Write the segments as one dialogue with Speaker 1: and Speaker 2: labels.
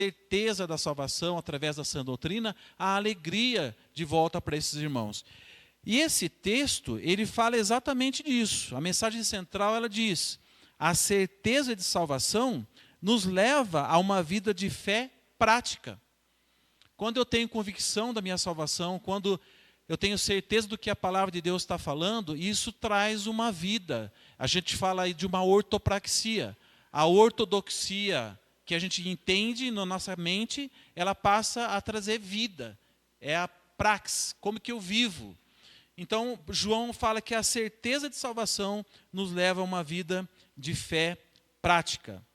Speaker 1: certeza da salvação através da sã doutrina, a alegria de volta para esses irmãos. E esse texto, ele fala exatamente disso. A mensagem central, ela diz: a certeza de salvação nos leva a uma vida de fé prática. Quando eu tenho convicção da minha salvação, quando eu tenho certeza do que a palavra de Deus está falando, isso traz uma vida. A gente fala aí de uma ortopraxia. A ortodoxia que a gente entende na nossa mente, ela passa a trazer vida. É a prax, como que eu vivo. Então, João fala que a certeza de salvação nos leva a uma vida de fé prática.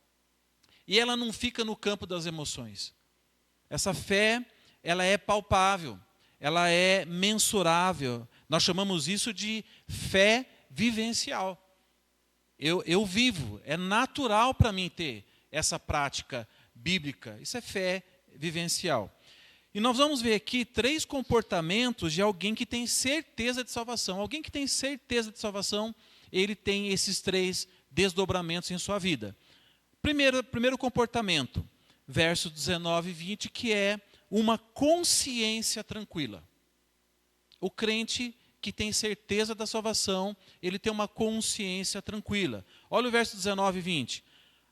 Speaker 1: E ela não fica no campo das emoções. Essa fé, ela é palpável, ela é mensurável. Nós chamamos isso de fé vivencial. Eu vivo, é natural para mim ter essa prática bíblica. Isso é fé vivencial. E nós vamos ver aqui 3 comportamentos de alguém que tem certeza de salvação. Alguém que tem certeza de salvação, ele tem esses 3 desdobramentos em sua vida. Primeiro comportamento, versos 19 e 20, que é uma consciência tranquila. O crente que tem certeza da salvação, ele tem uma consciência tranquila. Olha o verso 19 e 20.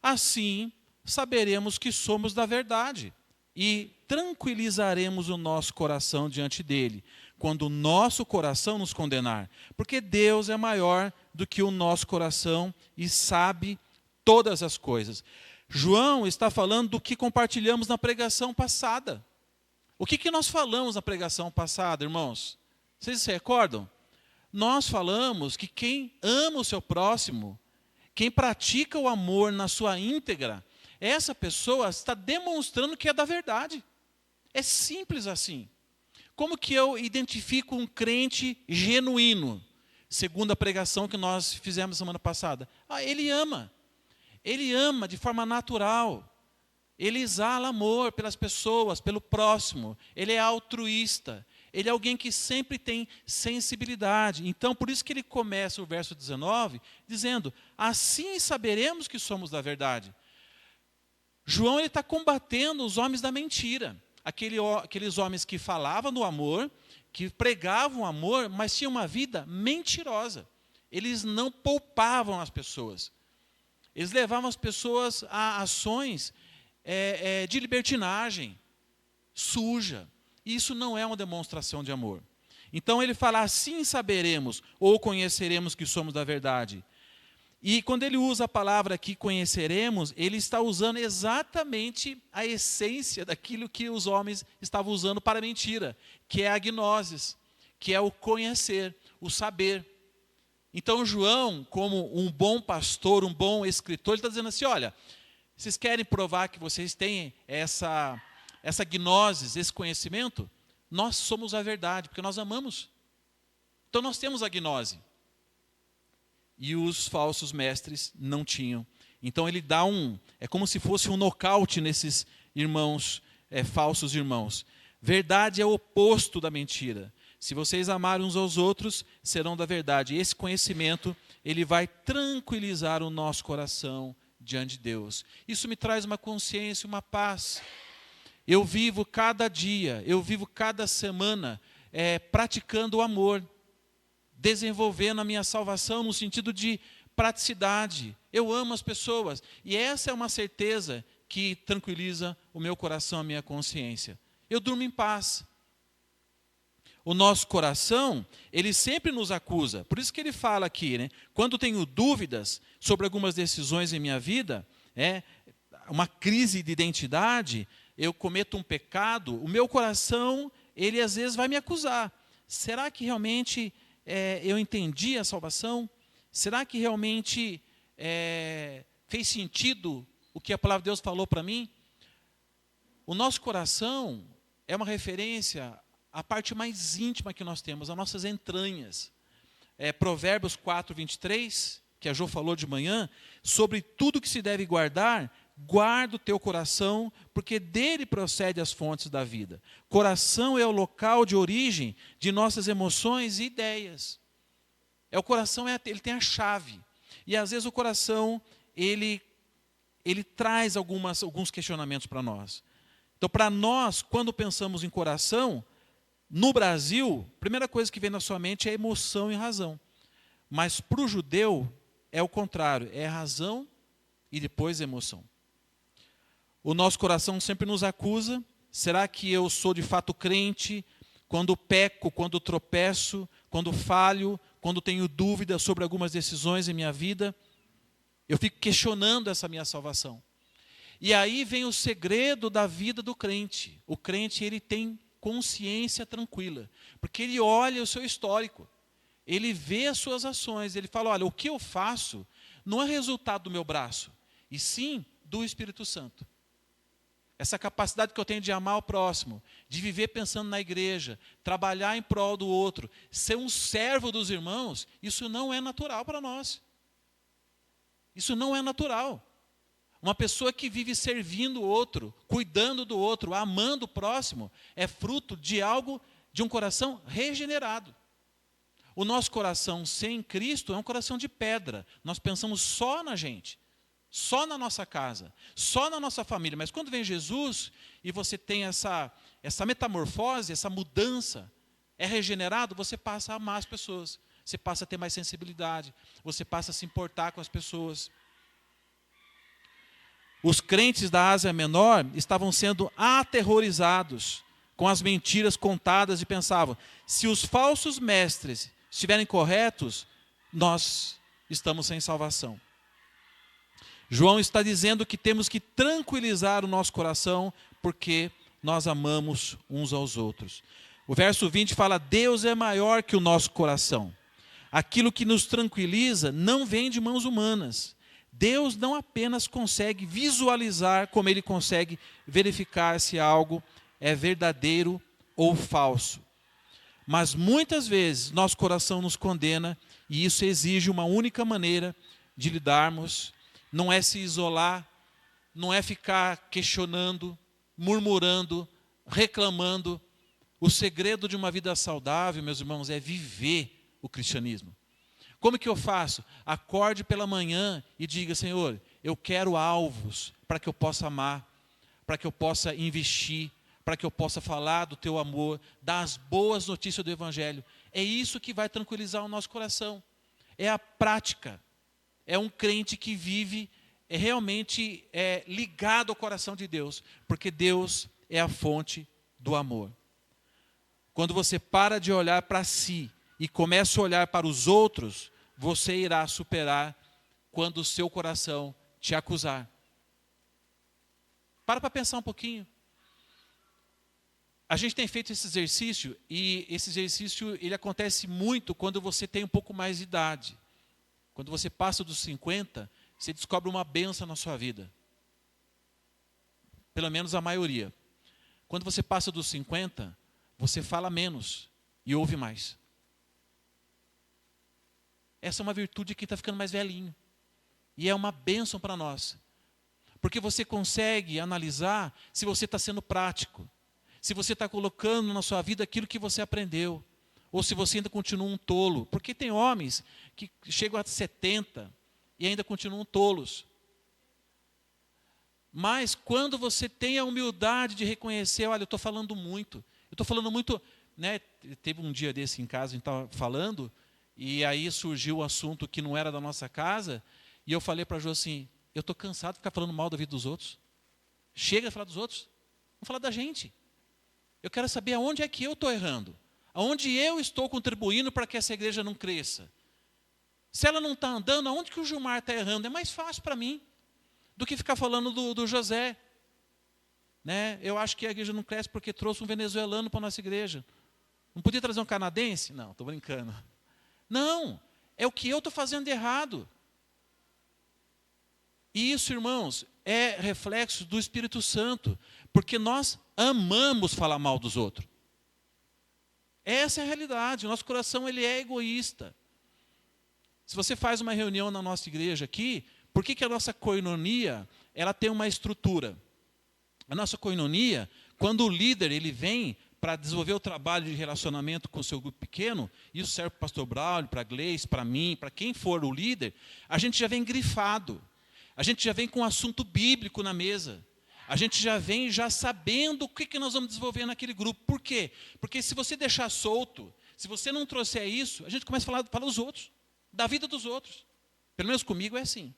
Speaker 1: Assim, saberemos que somos da verdade e tranquilizaremos o nosso coração diante dele, quando o nosso coração nos condenar, porque Deus é maior do que o nosso coração e sabe todas as coisas. João está falando do que compartilhamos na pregação passada. O que nós falamos na pregação passada, irmãos? Vocês se recordam? Nós falamos que quem ama o seu próximo, quem pratica o amor na sua íntegra, essa pessoa está demonstrando que é da verdade. É simples assim. Como que eu identifico um crente genuíno? Segundo a pregação que nós fizemos semana passada. Ele ama. Ele ama de forma natural. Ele exala amor pelas pessoas, pelo próximo. Ele é altruísta. Ele é alguém que sempre tem sensibilidade. Então, por isso que ele começa o verso 19, dizendo: assim saberemos que somos da verdade. João está combatendo os homens da mentira. Aqueles homens que falavam do amor, que pregavam o amor, mas tinham uma vida mentirosa. Eles não poupavam as pessoas. Eles levavam as pessoas a ações de libertinagem, suja. Isso não é uma demonstração de amor. Então ele fala: assim saberemos ou conheceremos que somos da verdade. E quando ele usa a palavra aqui, conheceremos, ele está usando exatamente a essência daquilo que os homens estavam usando para a mentira, que é a gnosis, que é o conhecer, o saber. Então João, como um bom pastor, um bom escritor, ele está dizendo assim: olha, vocês querem provar que vocês têm essa gnosis, esse conhecimento? Nós somos a verdade, porque nós amamos. Então nós temos a gnose. E os falsos mestres não tinham. Então ele dá é como se fosse um nocaute nesses irmãos, falsos irmãos. Verdade é o oposto da mentira. Se vocês amarem uns aos outros, serão da verdade. E esse conhecimento, ele vai tranquilizar o nosso coração diante de Deus. Isso me traz uma consciência, uma paz. Eu vivo cada dia, eu vivo cada semana praticando o amor, desenvolvendo a minha salvação no sentido de praticidade. Eu amo as pessoas. E essa é uma certeza que tranquiliza o meu coração, a minha consciência. Eu durmo em paz. O nosso coração, ele sempre nos acusa. Por isso que ele fala aqui, né? Quando tenho dúvidas sobre algumas decisões em minha vida, uma crise de identidade, eu cometo um pecado, o meu coração, ele às vezes vai me acusar. Será que realmente eu entendi a salvação? Será que realmente fez sentido o que a palavra de Deus falou para mim? O nosso coração é uma referência à parte mais íntima que nós temos, as nossas entranhas. Provérbios 4, 23, que a Jo falou de manhã, sobre tudo que se deve guardar, guarda o teu coração, porque dele procede as fontes da vida. Coração é o local de origem de nossas emoções e ideias. O coração, ele tem a chave. E às vezes o coração, ele traz alguns questionamentos para nós. Então, para nós, quando pensamos em coração, no Brasil, a primeira coisa que vem na sua mente é emoção e razão. Mas para o judeu é o contrário, é razão e depois emoção. O nosso coração sempre nos acusa. Será que eu sou de fato crente? Quando peco, quando tropeço, quando falho, quando tenho dúvidas sobre algumas decisões em minha vida, eu fico questionando essa minha salvação. E aí vem o segredo da vida do crente. O crente, ele tem consciência tranquila, porque ele olha o seu histórico, ele vê as suas ações, ele fala, olha, o que eu faço não é resultado do meu braço, e sim do Espírito Santo. Essa capacidade que eu tenho de amar o próximo, de viver pensando na igreja, trabalhar em prol do outro, ser um servo dos irmãos, isso não é natural para nós. Isso não é natural. Uma pessoa que vive servindo o outro, cuidando do outro, amando o próximo, é fruto de algo, de um coração regenerado. O nosso coração sem Cristo é um coração de pedra. Nós pensamos só na gente, só na nossa casa, só na nossa família. Mas quando vem Jesus e você tem essa metamorfose, essa mudança, é regenerado, você passa a amar as pessoas. Você passa a ter mais sensibilidade, você passa a se importar com as pessoas. Os crentes da Ásia Menor estavam sendo aterrorizados com as mentiras contadas e pensavam, se os falsos mestres estiverem corretos, nós estamos sem salvação. João está dizendo que temos que tranquilizar o nosso coração, porque nós amamos uns aos outros. O verso 20 fala, Deus é maior que o nosso coração. Aquilo que nos tranquiliza não vem de mãos humanas. Deus não apenas consegue visualizar, como Ele consegue verificar se algo é verdadeiro ou falso. Mas muitas vezes nosso coração nos condena e isso exige uma única maneira de lidarmos. Não é se isolar, não é ficar questionando, murmurando, reclamando. O segredo de uma vida saudável, meus irmãos, é viver o cristianismo. Como que eu faço? Acorde pela manhã e diga, Senhor, eu quero alvos para que eu possa amar, para que eu possa investir, para que eu possa falar do teu amor, das boas notícias do Evangelho. É isso que vai tranquilizar o nosso coração. É a prática. É um crente que vive realmente ligado ao coração de Deus, porque Deus é a fonte do amor. Quando você para de olhar para si e começa a olhar para os outros, você irá superar quando o seu coração te acusar. Para pensar um pouquinho. A gente tem feito esse exercício, e esse exercício ele acontece muito quando você tem um pouco mais de idade. Quando você passa dos 50, você descobre uma bênção na sua vida. Pelo menos a maioria. Quando você passa dos 50, você fala menos e ouve mais. Essa é uma virtude de quem está ficando mais velhinho. E é uma bênção para nós. Porque você consegue analisar se você está sendo prático. Se você está colocando na sua vida aquilo que você aprendeu. Ou se você ainda continua um tolo. Porque tem homens que chegam a 70 e ainda continuam tolos. Mas quando você tem a humildade de reconhecer, olha, eu estou falando muito. Eu estou falando muito, né? Teve um dia desse em casa, a gente estava falando, e aí surgiu o assunto que não era da nossa casa, e eu falei para a Jo assim, eu estou cansado de ficar falando mal da vida dos outros. Chega de falar dos outros, vamos falar da gente. Eu quero saber aonde é que eu estou errando. Aonde eu estou contribuindo para que essa igreja não cresça. Se ela não está andando, aonde que o Gilmar está errando? É mais fácil para mim do que ficar falando do José. Né? Eu acho que a igreja não cresce porque trouxe um venezuelano para a nossa igreja. Não podia trazer um canadense? Não, estou brincando. Não, é o que eu estou fazendo de errado. E isso, irmãos, é reflexo do Espírito Santo, porque nós amamos falar mal dos outros. Essa é a realidade, o nosso coração ele é egoísta. Se você faz uma reunião na nossa igreja aqui, por que a nossa koinonia ela tem uma estrutura? A nossa koinonia, quando o líder ele vem para desenvolver o trabalho de relacionamento com o seu grupo pequeno, isso serve para o pastor Braulio, para a Gleice, para mim, para quem for o líder, a gente já vem grifado. A gente já vem com um assunto bíblico na mesa. A gente já vem já sabendo o que nós vamos desenvolver naquele grupo. Por quê? Porque se você deixar solto, se você não trouxer isso, a gente começa a falar dos outros, da vida dos outros. Pelo menos comigo é assim.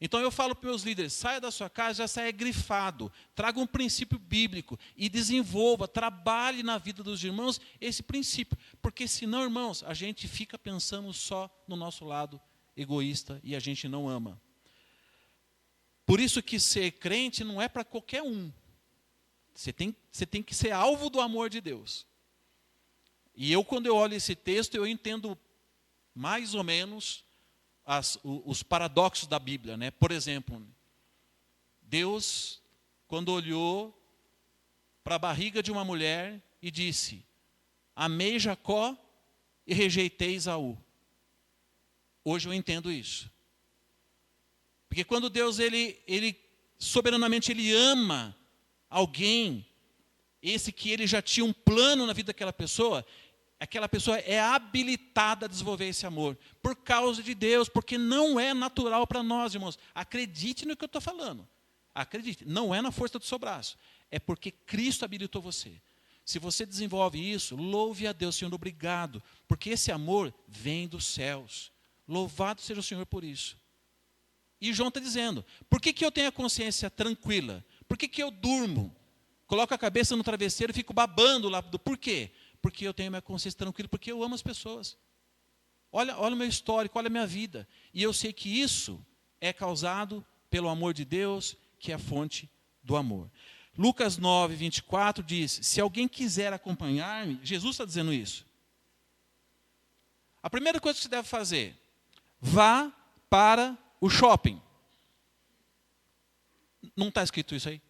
Speaker 1: Então eu falo para os meus líderes, saia da sua casa, já saia grifado, traga um princípio bíblico e desenvolva, trabalhe na vida dos irmãos esse princípio. Porque senão, irmãos, a gente fica pensando só no nosso lado egoísta e a gente não ama. Por isso que ser crente não é para qualquer um. Você tem que ser alvo do amor de Deus. E quando eu olho esse texto, eu entendo mais ou menos os paradoxos da Bíblia, né? Por exemplo, Deus, quando olhou para a barriga de uma mulher e disse: amei Jacó e rejeitei Esaú. Hoje eu entendo isso. Porque quando Deus, ele soberanamente, ele ama alguém, esse que ele já tinha um plano na vida daquela pessoa é habilitada a desenvolver esse amor, por causa de Deus, porque não é natural para nós, irmãos. Acredite no que eu estou falando. Acredite, não é na força do seu braço, é porque Cristo habilitou você. Se você desenvolve isso, louve a Deus, Senhor, obrigado, porque esse amor vem dos céus. Louvado seja o Senhor por isso. E João está dizendo, por que eu tenho a consciência tranquila? Por que eu durmo? Coloco a cabeça no travesseiro e fico babando lá. Por quê? Porque eu tenho minha consciência tranquila, porque eu amo as pessoas. Olha o meu histórico, olha a minha vida. E eu sei que isso é causado pelo amor de Deus, que é a fonte do amor. Lucas 9, 24 diz, se alguém quiser acompanhar-me, Jesus está dizendo isso. A primeira coisa que você deve fazer, vá para o shopping. Não está escrito isso aí?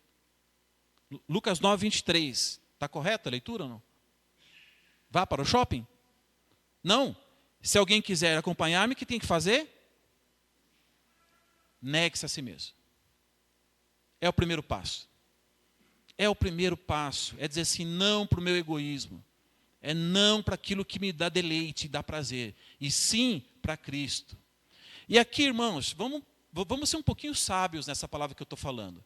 Speaker 1: Lucas 9, 23. Está correta a leitura ou não? Vá para o shopping? Não. Se alguém quiser acompanhar-me, o que tem que fazer? Negue-se a si mesmo. É o primeiro passo. É o primeiro passo. É dizer assim, não para o meu egoísmo. É não para aquilo que me dá deleite, dá prazer. E sim para Cristo. E aqui, irmãos, vamos ser um pouquinho sábios nessa palavra que eu estou falando.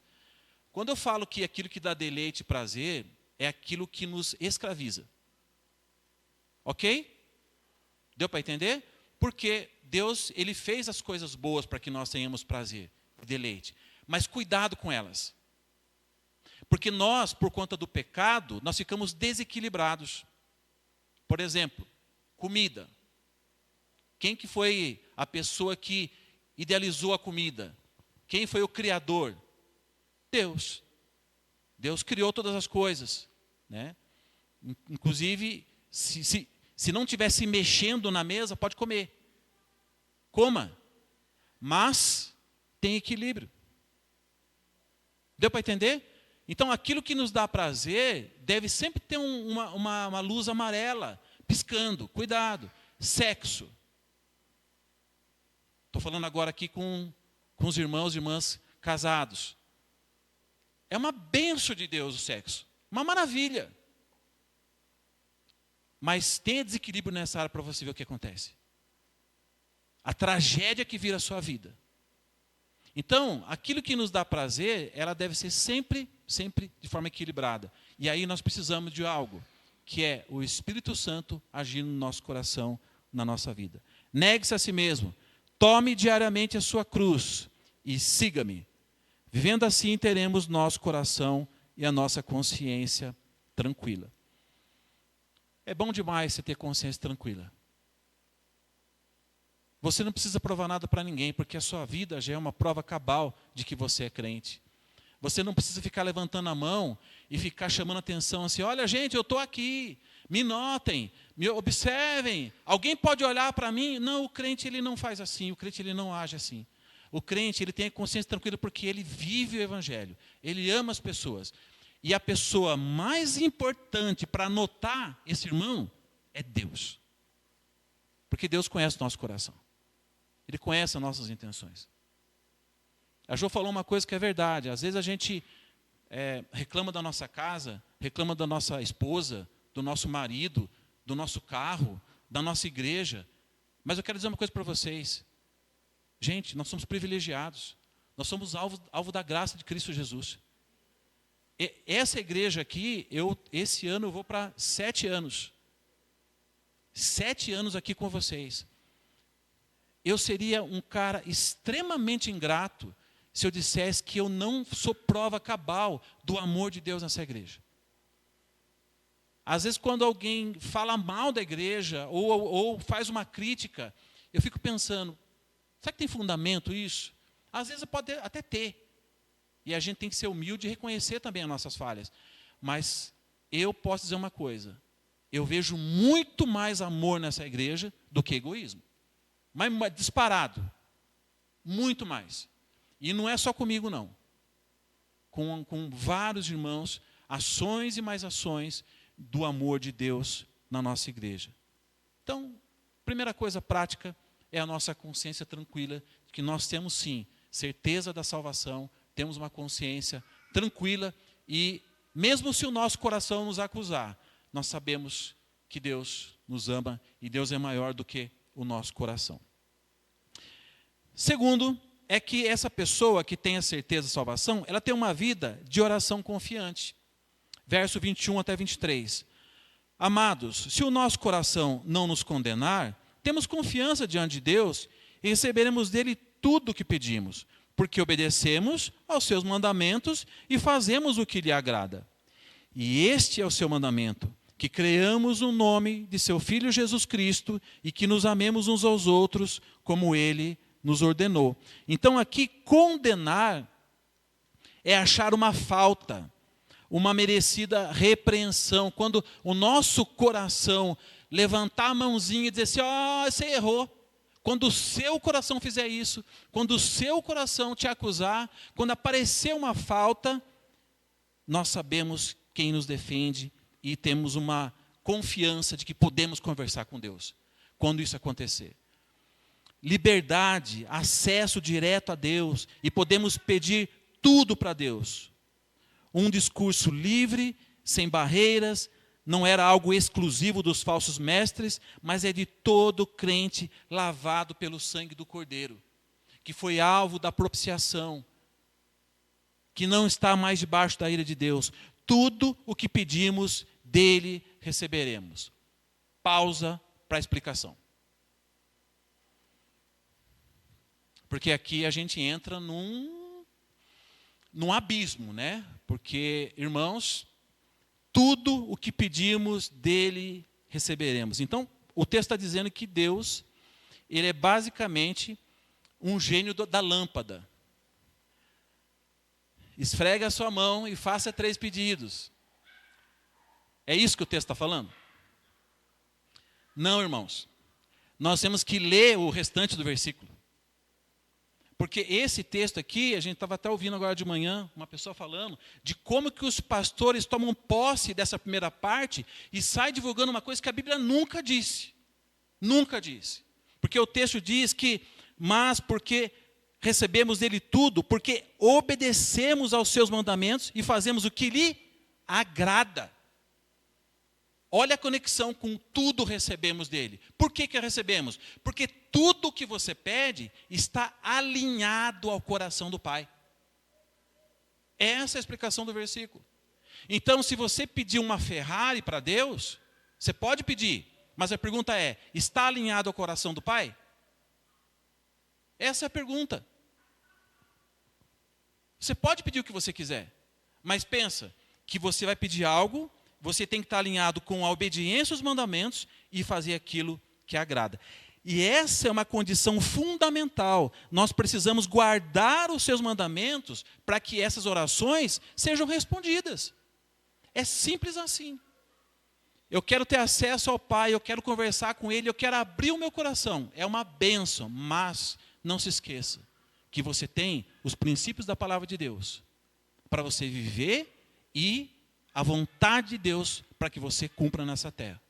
Speaker 1: Quando eu falo que aquilo que dá deleite e prazer, é aquilo que nos escraviza. Ok? Deu para entender? Porque Deus, ele fez as coisas boas para que nós tenhamos prazer e deleite. Mas cuidado com elas. Porque nós, por conta do pecado, nós ficamos desequilibrados. Por exemplo, comida. Quem que foi a pessoa que idealizou a comida? Quem foi o criador? Deus. Deus criou todas as coisas, né? Inclusive, se não estivesse mexendo na mesa, pode comer. Coma. Mas tem equilíbrio. Deu para entender? Então, aquilo que nos dá prazer deve sempre ter uma luz amarela, piscando. Cuidado. Sexo. Estou falando agora aqui com os irmãos e irmãs casados. É uma bênção de Deus o sexo. Uma maravilha. Mas tenha desequilíbrio nessa área para você ver o que acontece. A tragédia que vira a sua vida. Então, aquilo que nos dá prazer, ela deve ser sempre de forma equilibrada. E aí nós precisamos de algo, que é o Espírito Santo agindo no nosso coração, na nossa vida. Negue-se a si mesmo. Tome diariamente a sua cruz e siga-me. Vivendo assim, teremos nosso coração e a nossa consciência tranquila. É bom demais você ter consciência tranquila. Você não precisa provar nada para ninguém, porque a sua vida já é uma prova cabal de que você é crente. Você não precisa ficar levantando a mão e ficar chamando atenção assim, olha gente, eu estou aqui, me notem, me observem, alguém pode olhar para mim? Não, o crente ele não faz assim, o crente ele não age assim. O crente ele tem a consciência tranquila porque ele vive o Evangelho, ele ama as pessoas. E a pessoa mais importante para notar esse irmão é Deus. Porque Deus conhece o nosso coração. Ele conhece as nossas intenções. A Jo falou uma coisa que é verdade. Às vezes a gente reclama da nossa casa, reclama da nossa esposa, do nosso marido, do nosso carro, da nossa igreja. Mas eu quero dizer uma coisa para vocês. Gente, nós somos privilegiados. Nós somos alvo da graça de Cristo Jesus. Essa igreja aqui, esse ano eu vou para 7 anos. 7 anos aqui com vocês. Eu seria um cara extremamente ingrato se eu dissesse que eu não sou prova cabal do amor de Deus nessa igreja. Às vezes, quando alguém fala mal da igreja ou faz uma crítica, eu fico pensando, será que tem fundamento isso? Às vezes pode até ter. E a gente tem que ser humilde e reconhecer também as nossas falhas. Mas eu posso dizer uma coisa, eu vejo muito mais amor nessa igreja do que egoísmo. Mas disparado. Muito mais. E não é só comigo, não. Com vários irmãos, ações e mais ações do amor de Deus na nossa igreja. Então, primeira coisa prática é a nossa consciência tranquila, de que nós temos sim certeza da salvação, temos uma consciência tranquila e mesmo se o nosso coração nos acusar, nós sabemos que Deus nos ama e Deus é maior do que o nosso coração. Segundo, é que essa pessoa que tem a certeza da salvação, ela tem uma vida de oração confiante. Verso 21 até 23. Amados, se o nosso coração não nos condenar, temos confiança diante de Deus e receberemos dele tudo o que pedimos, porque obedecemos aos seus mandamentos e fazemos o que lhe agrada. E este é o seu mandamento, que creamos no nome de seu Filho Jesus Cristo e que nos amemos uns aos outros como ele nos ordenou. Então aqui, condenar é achar uma falta, uma merecida repreensão. Quando o nosso coração levantar a mãozinha e dizer assim, você errou. Quando o seu coração fizer isso, quando o seu coração te acusar, quando aparecer uma falta, nós sabemos quem nos defende e temos uma confiança de que podemos conversar com Deus, quando isso acontecer. Liberdade, acesso direto a Deus e podemos pedir tudo para Deus. Um discurso livre, sem barreiras, não era algo exclusivo dos falsos mestres, mas é de todo crente lavado pelo sangue do Cordeiro, que foi alvo da propiciação, que não está mais debaixo da ira de Deus. Tudo o que pedimos dele receberemos. Pausa para a explicação. Porque aqui a gente entra num abismo, né? Porque, irmãos, tudo o que pedimos dele receberemos. Então, o texto está dizendo que Deus, ele é basicamente um gênio da lâmpada. Esfrega a sua mão e faça 3 pedidos. É isso que o texto está falando? Não, irmãos. Nós temos que ler o restante do versículo. Porque esse texto aqui, a gente estava até ouvindo agora de manhã, uma pessoa falando, de como que os pastores tomam posse dessa primeira parte e saem divulgando uma coisa que a Bíblia nunca disse. Nunca disse. Porque o texto diz que, mas porque recebemos dele tudo, porque obedecemos aos seus mandamentos e fazemos o que lhe agrada. Olha a conexão com tudo recebemos dele. Por que recebemos? Porque tudo o que você pede está alinhado ao coração do Pai. Essa é a explicação do versículo. Então, se você pedir uma Ferrari para Deus, você pode pedir, mas a pergunta é, está alinhado ao coração do Pai? Essa é a pergunta. Você pode pedir o que você quiser, mas pensa que você vai pedir algo, você tem que estar alinhado com a obediência aos mandamentos e fazer aquilo que agrada. E essa é uma condição fundamental. Nós precisamos guardar os seus mandamentos para que essas orações sejam respondidas. É simples assim. Eu quero ter acesso ao Pai, eu quero conversar com Ele, eu quero abrir o meu coração. É uma bênção, mas não se esqueça que você tem os princípios da palavra de Deus para você viver e a vontade de Deus para que você cumpra nessa terra.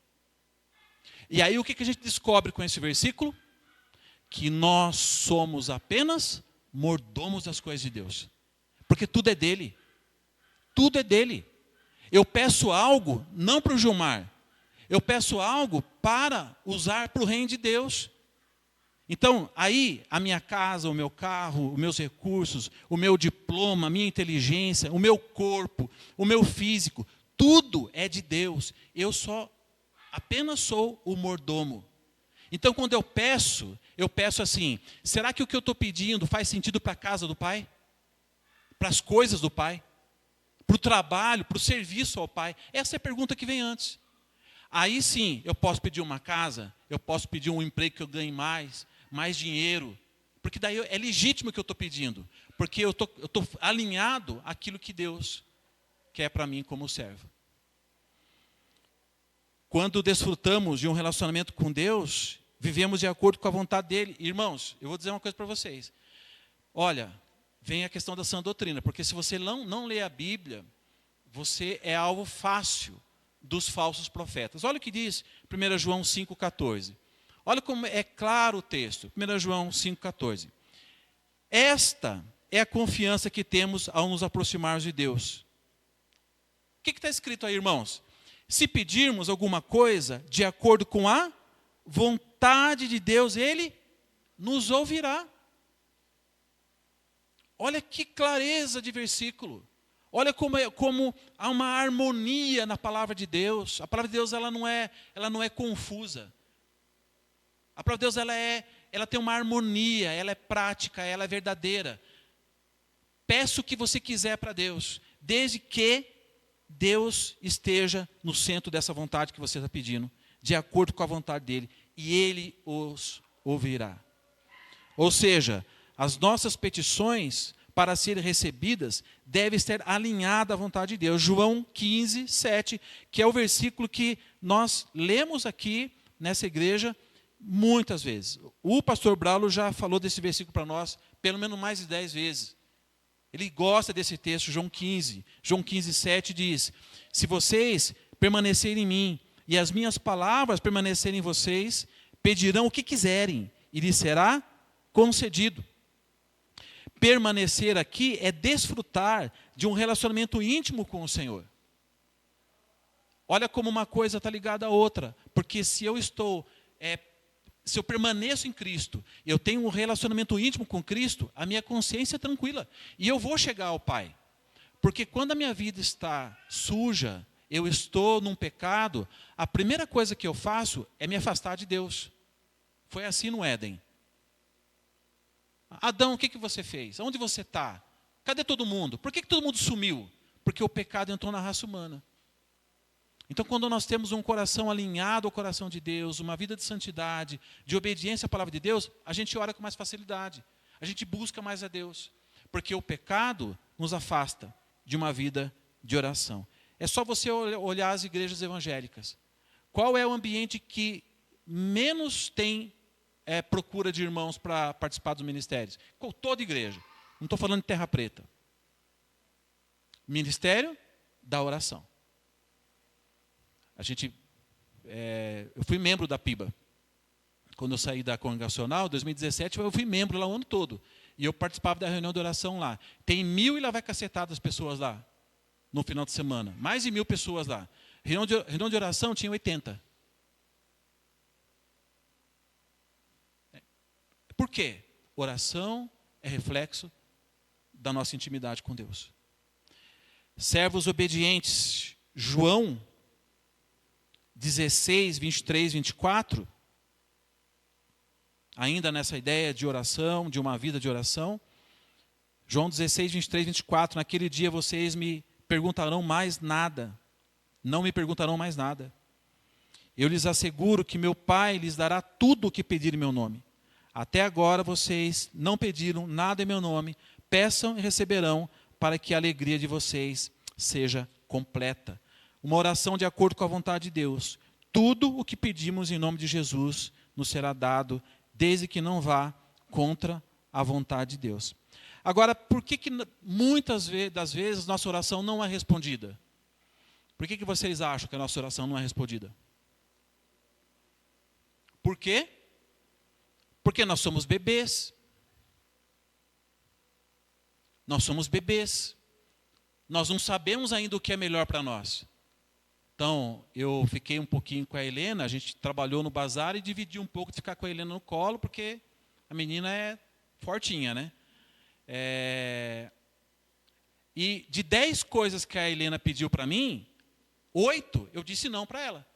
Speaker 1: E aí o que a gente descobre com esse versículo? Que nós somos apenas mordomos das coisas de Deus. Porque tudo é dele. Tudo é dele. Eu peço algo, não para o Gilmar. Eu peço algo para usar para o reino de Deus. Então, aí, a minha casa, o meu carro, os meus recursos, o meu diploma, a minha inteligência, o meu corpo, o meu físico, tudo é de Deus. Eu apenas sou o mordomo. Então, quando eu peço assim, será que o que eu estou pedindo faz sentido para a casa do Pai? Para as coisas do Pai? Para o trabalho, para o serviço ao Pai? Essa é a pergunta que vem antes. Aí sim, eu posso pedir uma casa, eu posso pedir um emprego que eu ganhe mais dinheiro, porque daí é legítimo o que eu estou pedindo, porque eu estou alinhado àquilo que Deus quer para mim como servo. Quando desfrutamos de um relacionamento com Deus, vivemos de acordo com a vontade dele. Irmãos, eu vou dizer uma coisa para vocês. Olha, vem a questão da sã doutrina, porque se você não lê a Bíblia, você é alvo fácil dos falsos profetas. Olha o que diz 1 João 5,14. Olha como é claro o texto. 1 João 5,14. Esta é a confiança que temos ao nos aproximarmos de Deus. O que está escrito aí, irmãos? Se pedirmos alguma coisa de acordo com a vontade de Deus, Ele nos ouvirá. Olha que clareza de versículo. Olha como há uma harmonia na palavra de Deus. A palavra de Deus ela não é confusa. A palavra de Deus ela tem uma harmonia, ela é prática, ela é verdadeira. Peça o que você quiser para Deus, desde que Deus esteja no centro dessa vontade que você está pedindo, de acordo com a vontade dEle, e Ele os ouvirá. Ou seja, as nossas petições, para serem recebidas, devem estar alinhadas à vontade de Deus. João 15, 7, que é o versículo que nós lemos aqui nessa igreja muitas vezes. O pastor Braulo já falou desse versículo para nós pelo menos mais de 10 vezes. Ele gosta desse texto, João 15. João 15, 7 diz: se vocês permanecerem em mim e as minhas palavras permanecerem em vocês, pedirão o que quiserem e lhes será concedido. Permanecer aqui é desfrutar de um relacionamento íntimo com o Senhor. Olha como uma coisa está ligada à outra. Porque se eu permaneço em Cristo, eu tenho um relacionamento íntimo com Cristo, a minha consciência é tranquila. E eu vou chegar ao Pai. Porque quando a minha vida está suja, eu estou num pecado, a primeira coisa que eu faço é me afastar de Deus. Foi assim no Éden. Adão, o que você fez? Onde você está? Cadê todo mundo? Por que todo mundo sumiu? Porque o pecado entrou na raça humana. Então, quando nós temos um coração alinhado ao coração de Deus, uma vida de santidade, de obediência à palavra de Deus, a gente ora com mais facilidade. A gente busca mais a Deus. Porque o pecado nos afasta de uma vida de oração. É só você olhar as igrejas evangélicas. Qual é o ambiente que menos tem procura de irmãos para participar dos ministérios? Toda igreja. Não estou falando de terra preta. Ministério da oração. Eu fui membro da PIBA. Quando eu saí da congregacional, em 2017, eu fui membro lá o ano todo. E eu participava da reunião de oração lá. Tem 1.000 e lá vai cacetadas pessoas lá, no final de semana. Mais de 1.000 pessoas lá. Reunião de oração tinha 80. Por quê? Oração é reflexo da nossa intimidade com Deus. Servos obedientes. João 16, 23, 24. Ainda nessa ideia de oração, de uma vida de oração. João 16, 23, 24. Naquele dia vocês me perguntarão mais nada. Não me perguntarão mais nada. Eu lhes asseguro que meu Pai lhes dará tudo o que pedirem em meu nome. Até agora vocês não pediram nada em meu nome. Peçam e receberão, para que a alegria de vocês seja completa. Uma oração de acordo com a vontade de Deus. Tudo o que pedimos em nome de Jesus nos será dado, desde que não vá contra a vontade de Deus. Agora, por que muitas das vezes nossa oração não é respondida? Por que vocês acham que a nossa oração não é respondida? Por quê? Porque nós somos bebês. Nós somos bebês. Nós não sabemos ainda o que é melhor para nós. Então, eu fiquei um pouquinho com a Helena, a gente trabalhou no bazar e dividi um pouco de ficar com a Helena no colo, porque A menina é fortinha, né? E de 10 coisas que a Helena pediu para mim, 8 eu disse não para ela.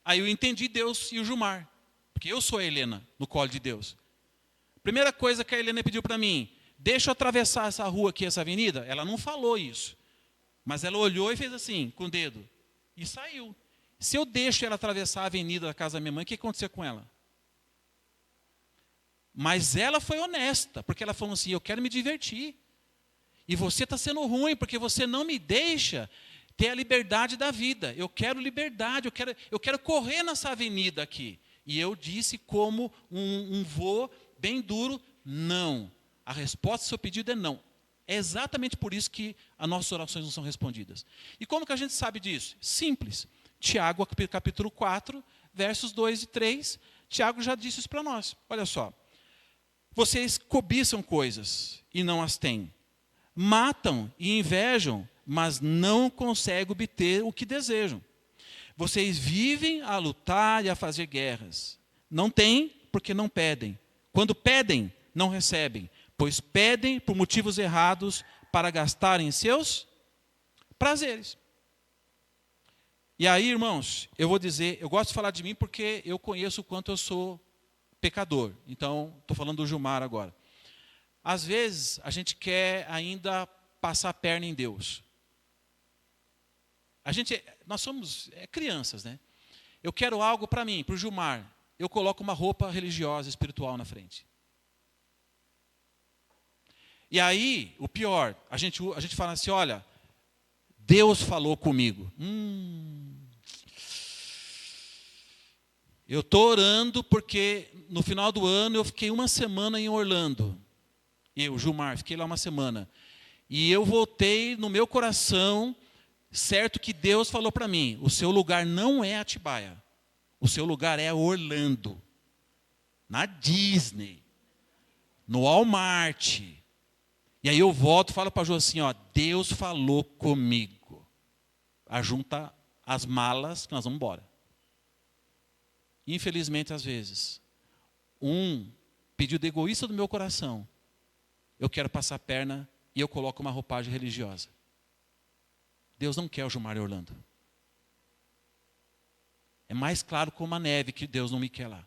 Speaker 1: Aí eu entendi Deus e o Gilmar, porque eu sou a Helena no colo de Deus. Primeira coisa que a Helena pediu para mim, deixa eu atravessar essa rua aqui, essa avenida. Ela não falou isso, mas ela olhou e fez assim, com o dedo, e saiu. Se eu deixo ela atravessar a avenida da casa da minha mãe, o que aconteceu com ela? Mas ela foi honesta, porque ela falou assim, eu quero me divertir. E você está sendo ruim, porque você não me deixa ter a liberdade da vida. Eu quero liberdade, eu quero correr nessa avenida aqui. E eu disse como um vô bem duro, não. A resposta ao seu pedido é não. É exatamente por isso que as nossas orações não são respondidas. E como que a gente sabe disso? Simples. Tiago, capítulo 4, versos 2 e 3. Tiago já disse isso para nós. Olha só. Vocês cobiçam coisas e não as têm. Matam e invejam, mas não conseguem obter o que desejam. Vocês vivem a lutar e a fazer guerras. Não têm porque não pedem. Quando pedem, não recebem, pois pedem por motivos errados para gastarem em seus prazeres. E aí, irmãos, eu vou dizer, eu gosto de falar de mim porque eu conheço o quanto eu sou pecador. Então, estou falando do Gilmar agora. Às vezes, a gente quer ainda passar a perna em Deus. Nós somos crianças, né? Eu quero algo para mim, para o Gilmar. Eu coloco uma roupa religiosa, espiritual na frente. E aí, o pior, a gente fala assim, olha, Deus falou comigo. Eu estou orando porque no final do ano eu fiquei uma semana em Orlando. Eu, Gilmar, fiquei lá uma semana. E eu voltei no meu coração, certo que Deus falou para mim, o seu lugar não é Atibaia. O seu lugar é Orlando. Na Disney. No Walmart. E aí eu volto e falo para a Jo assim, ó, Deus falou comigo. Ajunta as malas que nós vamos embora. Infelizmente, às vezes, pedido egoísta do meu coração, eu quero passar a perna e eu coloco uma roupagem religiosa. Deus não quer o Gilmar e Orlando. É mais claro como a neve que Deus não me quer lá.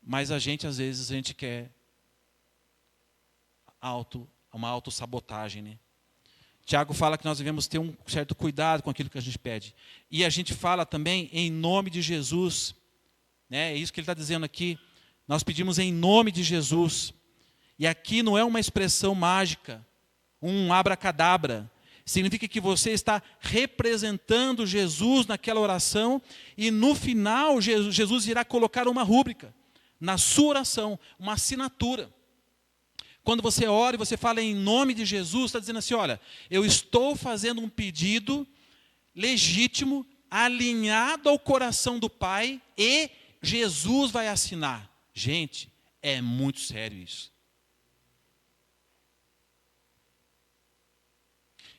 Speaker 1: Mas às vezes, a gente quer uma autossabotagem, né? Tiago fala que nós devemos ter um certo cuidado com aquilo que a gente pede. E a gente fala também em nome de Jesus. Né? É isso que ele está dizendo aqui. Nós pedimos em nome de Jesus. E aqui não é uma expressão mágica, um abracadabra. Significa que você está representando Jesus naquela oração e no final Jesus irá colocar uma rúbrica na sua oração, uma assinatura. Quando você ora e você fala em nome de Jesus, está dizendo assim, olha, eu estou fazendo um pedido legítimo, alinhado ao coração do Pai e Jesus vai assinar. Gente, é muito sério isso.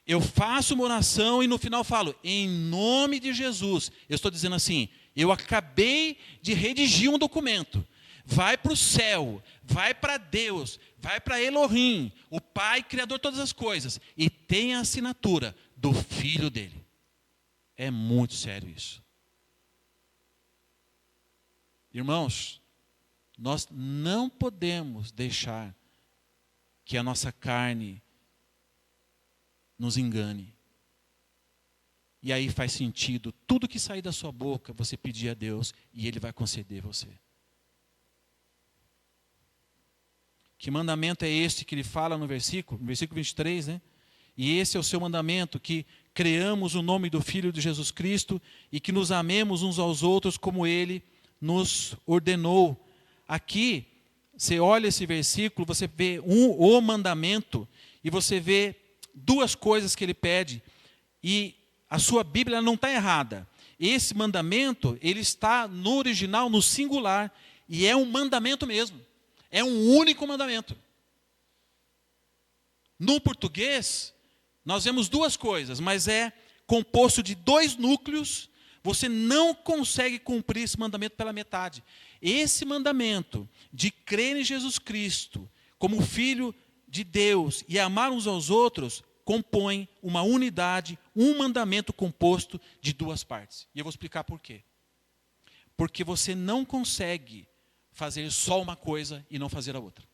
Speaker 1: Eu faço uma oração e no final falo, em nome de Jesus. Eu estou dizendo assim, eu acabei de redigir um documento. Vai para o céu, vai para Deus, vai para Elohim, o Pai, Criador de todas as coisas. E tem a assinatura do Filho dele. É muito sério isso. Irmãos, nós não podemos deixar que a nossa carne nos engane. E aí faz sentido, tudo que sair da sua boca, você pedir a Deus e Ele vai conceder você. Que mandamento é este que ele fala no versículo 23, né? E esse é o seu mandamento, que creamos o nome do Filho de Jesus Cristo e que nos amemos uns aos outros como Ele nos ordenou. Aqui, você olha esse versículo, você vê o mandamento e você vê duas coisas que ele pede. E a sua Bíblia não está errada. Esse mandamento, ele está no original, no singular, e é um mandamento mesmo. É um único mandamento. No português, nós vemos duas coisas, mas é composto de dois núcleos. Você não consegue cumprir esse mandamento pela metade. Esse mandamento de crer em Jesus Cristo como Filho de Deus e amar uns aos outros compõe uma unidade, um mandamento composto de duas partes. E eu vou explicar por quê. Porque você não consegue fazer só uma coisa e não fazer a outra.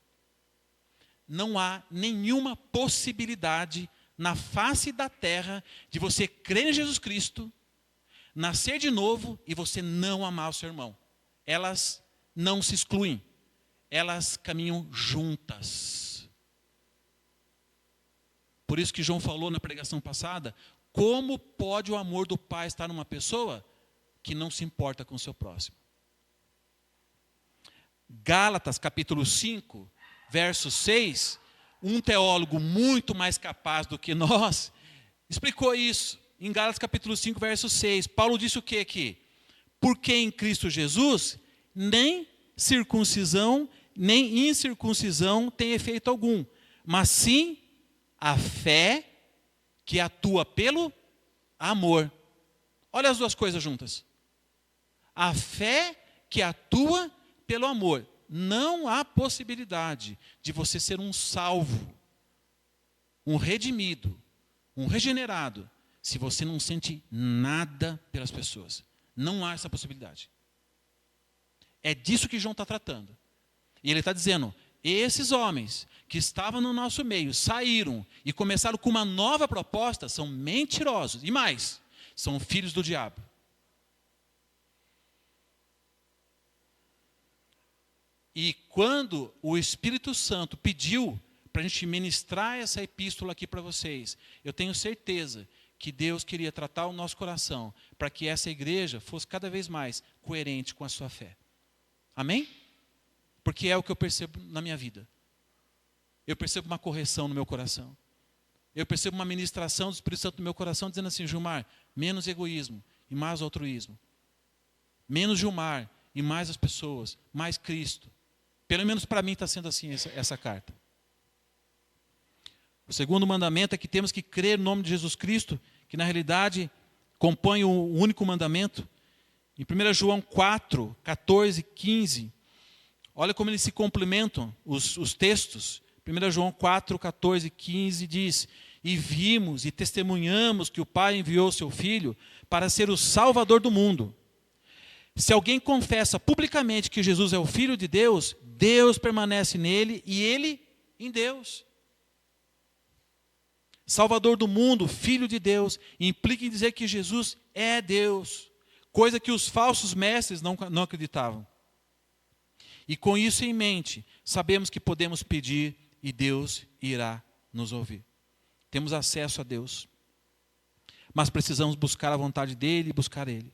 Speaker 1: Não há nenhuma possibilidade na face da terra de você crer em Jesus Cristo, nascer de novo e você não amar o seu irmão. Elas não se excluem. Elas caminham juntas. Por isso que João falou na pregação passada, como pode o amor do Pai estar numa pessoa que não se importa com o seu próximo? Gálatas, capítulo 5, verso 6, um teólogo muito mais capaz do que nós, explicou isso. Em Gálatas, capítulo 5, verso 6, Paulo disse o que aqui? Porque em Cristo Jesus, nem circuncisão, nem incircuncisão tem efeito algum, mas sim a fé que atua pelo amor. Olha as duas coisas juntas. A fé que atua pelo amor. Não há possibilidade de você ser um salvo, um redimido, um regenerado, se você não sente nada pelas pessoas. Não há essa possibilidade. É disso que João está tratando. E ele está dizendo, esses homens que estavam no nosso meio, saíram e começaram com uma nova proposta, são mentirosos. E mais, são filhos do diabo. E quando o Espírito Santo pediu para a gente ministrar essa epístola aqui para vocês, eu tenho certeza que Deus queria tratar o nosso coração para que essa igreja fosse cada vez mais coerente com a sua fé. Amém? Porque é o que eu percebo na minha vida. Eu percebo uma correção no meu coração. Eu percebo uma ministração do Espírito Santo no meu coração dizendo assim, Gilmar, menos egoísmo e mais altruísmo. Menos Gilmar e mais as pessoas, mais Cristo. Pelo menos para mim está sendo assim essa carta. O segundo mandamento é que temos que crer no nome de Jesus Cristo, que na realidade compõe o único mandamento. Em 1 João 4, 14, 15, olha como eles se complementam, os textos. 1 João 4, 14, 15 diz, e vimos e testemunhamos que o Pai enviou o seu Filho para ser o Salvador do mundo. Se alguém confessa publicamente que Jesus é o Filho de Deus, Deus permanece nele e ele em Deus. Salvador do mundo, Filho de Deus, implica em dizer que Jesus é Deus, coisa que os falsos mestres não acreditavam. E com isso em mente, sabemos que podemos pedir e Deus irá nos ouvir. Temos acesso a Deus, mas precisamos buscar a vontade dEle e buscar Ele.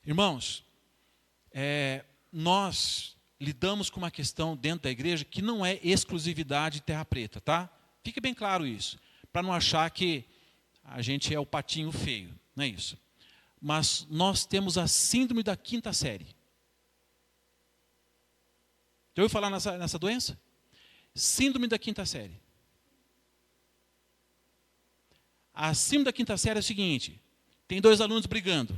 Speaker 1: Irmãos, nós lidamos com uma questão dentro da igreja que não é exclusividade de Terra Preta, tá? Fique bem claro isso, para não achar que a gente é o patinho feio, não é isso. Mas nós temos a síndrome da quinta série. Já ouviu falar nessa doença? Síndrome da quinta série. A síndrome da quinta série é o seguinte, tem dois alunos brigando,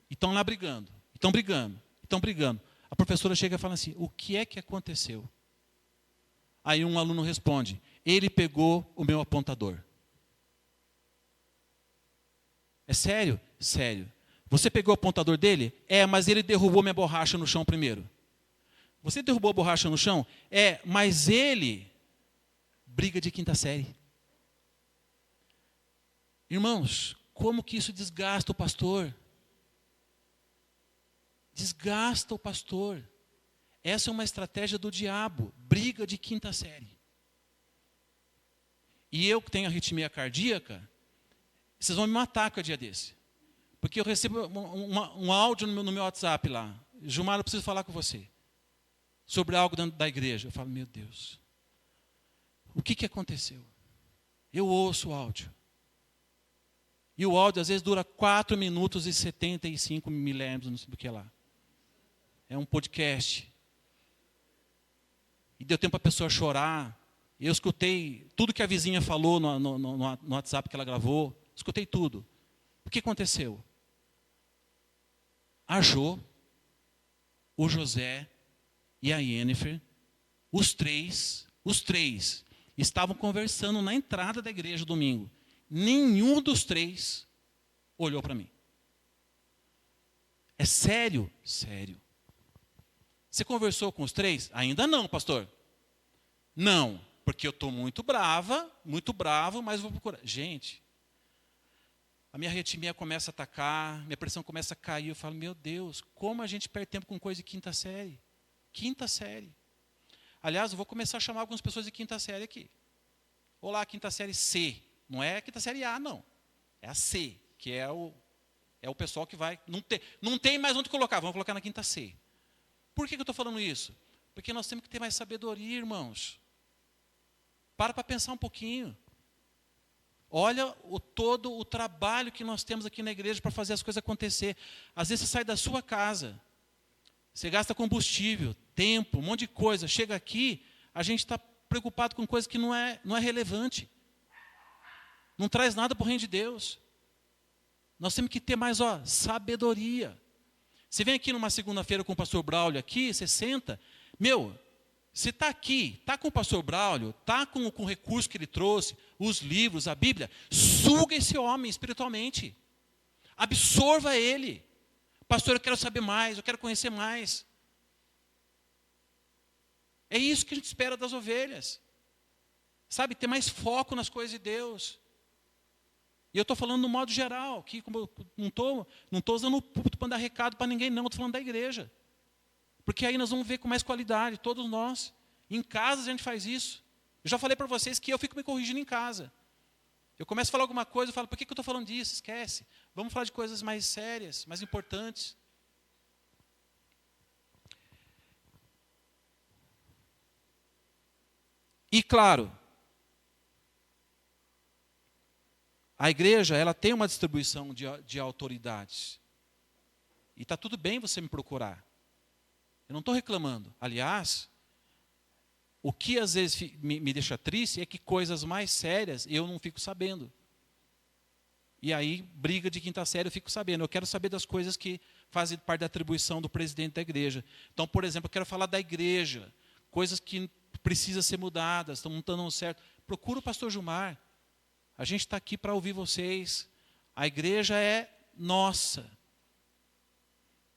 Speaker 1: e estão lá brigando, estão brigando. A professora chega e fala assim, o que é que aconteceu? Aí um aluno responde, ele pegou o meu apontador. É sério? Sério. Você pegou o apontador dele? É, mas ele derrubou minha borracha no chão primeiro. Você derrubou a borracha no chão? É, mas ele... Briga de quinta série. Irmãos, como que isso desgasta o pastor? Desgasta o pastor. Essa é uma estratégia do diabo. Briga de quinta série. E eu que tenho arritmia cardíaca, vocês vão me matar com a dia desse. Porque eu recebo um áudio no meu WhatsApp lá. Gilmar, eu preciso falar com você. Sobre algo dentro da igreja. Eu falo, meu Deus. O que aconteceu? Eu ouço o áudio. E o áudio às vezes dura 4 minutos e 75 milésimos, não sei do que lá. É um podcast. E deu tempo para a pessoa chorar. Eu escutei tudo que a vizinha falou no WhatsApp que ela gravou. Escutei tudo. O que aconteceu? a Jô, o José e a Yennefer, os três estavam conversando na entrada da igreja domingo. Nenhum dos três olhou para mim. É sério? Sério. Você conversou com os três? Ainda não, pastor. Não, porque eu estou muito bravo, mas vou procurar. Gente, a minha arritmia começa a atacar, minha pressão começa a cair. Eu falo, meu Deus, como a gente perde tempo com coisa de quinta série? Quinta série. Aliás, eu vou começar a chamar algumas pessoas de quinta série aqui. Olá, quinta série C. Não é a quinta série A, não. É a C, que é o pessoal que vai... Não tem mais onde colocar, vamos colocar na quinta C. Por que eu estou falando isso? Porque nós temos que ter mais sabedoria, irmãos. Para pensar um pouquinho. Olha todo o trabalho que nós temos aqui na igreja para fazer as coisas acontecer. Às vezes você sai da sua casa, você gasta combustível, tempo, um monte de coisa. Chega aqui, a gente está preocupado com coisa que não é relevante. Não traz nada para o reino de Deus. Nós temos que ter mais sabedoria. Você vem aqui numa segunda-feira com o pastor Braulio aqui, você senta, você está aqui, está com o pastor Braulio, está com o recurso que ele trouxe, os livros, a Bíblia, suga esse homem espiritualmente. Absorva ele. Pastor, eu quero saber mais, eu quero conhecer mais. É isso que a gente espera das ovelhas. Sabe, ter mais foco nas coisas de Deus. E eu estou falando no modo geral, que como eu não estou usando o púlpito para dar recado para ninguém, não, eu estou falando da igreja. Porque aí nós vamos ver com mais qualidade, todos nós. Em casa a gente faz isso. Eu já falei para vocês que eu fico me corrigindo em casa. Eu começo a falar alguma coisa, eu falo, por que eu estou falando disso? Esquece. Vamos falar de coisas mais sérias, mais importantes. E claro, a igreja ela tem uma distribuição de autoridades. E está tudo bem você me procurar. Eu não estou reclamando. Aliás, o que às vezes me deixa triste é que coisas mais sérias eu não fico sabendo. E aí, briga de quinta série eu fico sabendo. Eu quero saber das coisas que fazem parte da atribuição do presidente da igreja. Então, por exemplo, eu quero falar da igreja. Coisas que precisam ser mudadas, estão não estão dando certo. Procura o pastor Gilmar. A gente está aqui para ouvir vocês. A igreja é nossa.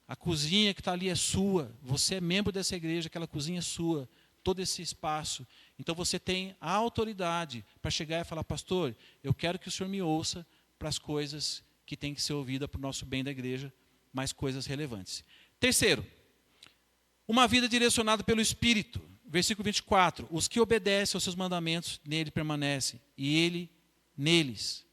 Speaker 1: A cozinha que está ali é sua. Você é membro dessa igreja, aquela cozinha é sua. Todo esse espaço. Então você tem a autoridade para chegar e falar, pastor, eu quero que o senhor me ouça para as coisas que têm que ser ouvidas para o nosso bem da igreja, mais coisas relevantes. Terceiro, uma vida direcionada pelo Espírito. Versículo 24. Os que obedecem aos seus mandamentos, nele permanecem, e ele neles.